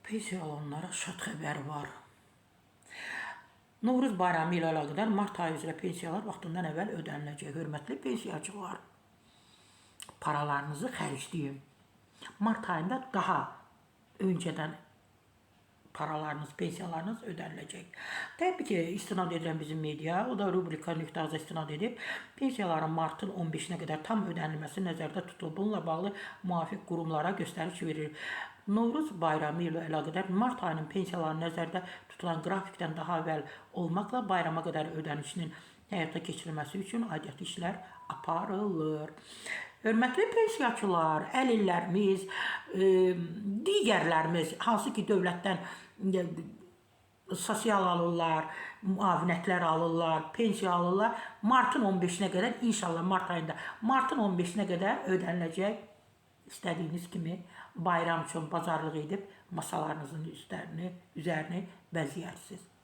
Pensiya alanlara şad xəbər var. Novruz bayramı ilə əlaqədar mart ayı üzrə pensiyalar vaxtından əvvəl ödəniləcək. Hörmətli pensiyaçılar, paralarınızı xərcləyin. Mart ayında daha öncədən paralarınız, pensiyalarınız ödəniləcək. Təbii ki, istinad edirəm bizim media, o da rubrika.az istinad edib. Pensiyaların martın 15-nə qədər tam ödənilməsi nəzərdə tutulub. Bununla bağlı müvafiq qurumlara göstəriş verir. Novruz bayramı ilə əlaqədar mart ayının pensiyalarının nəzərdə tutulan qrafikdən daha əvvəl olmaqla bayrama qədər ödənişinin həyata keçirilməsi üçün aidiyyatı işlər aparılır. Hörmətli pensiyaçılar, əlillərimiz, digərlərimiz, hansı ki dövlətdən sosial alırlar, müavinətlər alırlar, pensiya alırlar, martın 15-nə qədər, inşallah mart ayında, martın 15-nə qədər ödəniləcək. İstədiyiniz kimi bayram üçün bazarlıq edib masalarınızın üzərini bəzəyərsiniz.